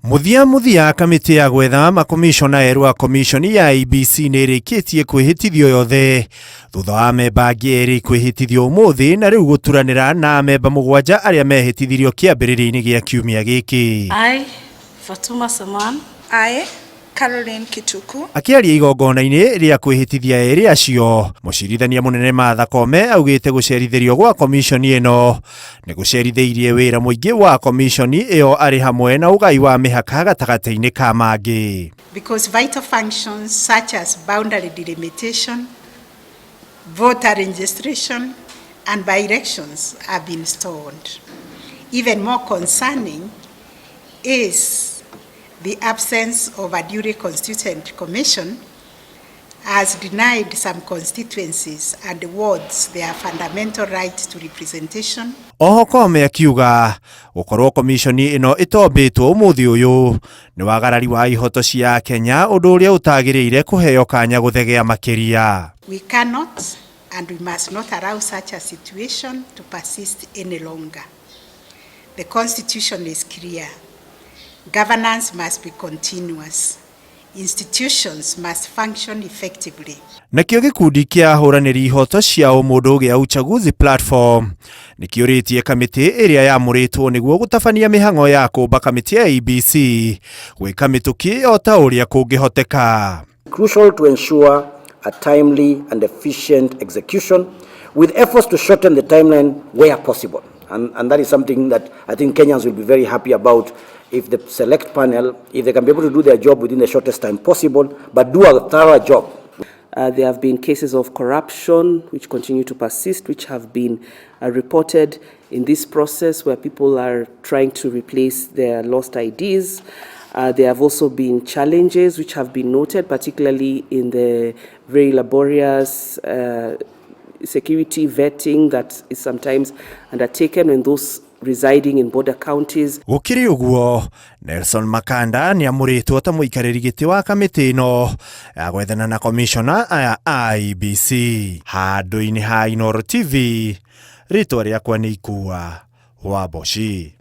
Muthia kamiti ya gwetha makomishona erũ a komishoni ya IEBC nĩrĩkĩtie kwĩhĩtithio yothe thutha wa memba angĩ erĩ kwĩhĩtithio ũmũthĩ na rĩu gũturanĩra na memba mũgwanja arĩa mehĩtithirio kĩambĩrĩria-inĩ gĩa kiumia gĩkĩ. I, Fatuma Saman. I, Caroline Kituku. Akĩaria igongona-inĩ rĩa kwĩhĩtithia erĩ acio, mũcirithania mũnene Martha Koome augĩte gũcerithĩrio gwa komishoni ĩno nĩ gũcerithĩirie wĩra mũingĩ wa komishoni ĩyo arĩ hamwe na ũgai wa mĩhaka gatagatĩ-inĩ ka mangĩ. Because vital functions such as boundary delimitation, voter registration and by-elections have been stalled. Even more concerning is the absence of a duly constituted commission has denied some constituencies and wards their fundamental right to representation. Oho Koome akiuga gũkorwo komishoni ĩno ĩtombĩtwo ũmũthĩ ũyũ nĩ wagarari wa ihoto cia Kenya ũndũ ũrĩa ũtagĩrĩire kũheo kanya gũthegea makĩria. We cannot and we must not allow such a situation to persist any longer. The constitution is clear. Governance must be continuous. Institutions must function effectively. Nakĩo gĩkundi kĩa ahũranĩri ihoto cia ũmũndũ gĩa uchaguzi platform nĩkĩũrĩtie kamĩtĩ ĩrĩa yamũrĩtwo nĩguo gũtabania mĩhang'o ya kũmba kamĩtĩ ya IEBC gwĩka mĩtũkĩ o ta ũrĩa kũngĩhoteka. Crucial to ensure a timely and efficient execution with efforts to shorten the timeline where possible. And that is something that I think Kenyans will be very happy about if the select panel, if they can be able to do their job within the shortest time possible, but do a thorough job. There have been cases of corruption which continue to persist, which have been reported in this process where people are trying to replace their lost IDs. There have also been challenges which have been noted, particularly in the very laborious security vetting that is sometimes undertaken when those residing in border counties. Gũkĩrĩ ũguo, Nelson Makanda nĩamũrĩtwo ta mũikarĩri gĩtĩ wa kamĩtĩ ĩno ya gwethana na komishona aya a IEBC. Handũ-inĩ ha Inooro TV, rĩtwa rĩakwa nĩ Ikua wa Boshi.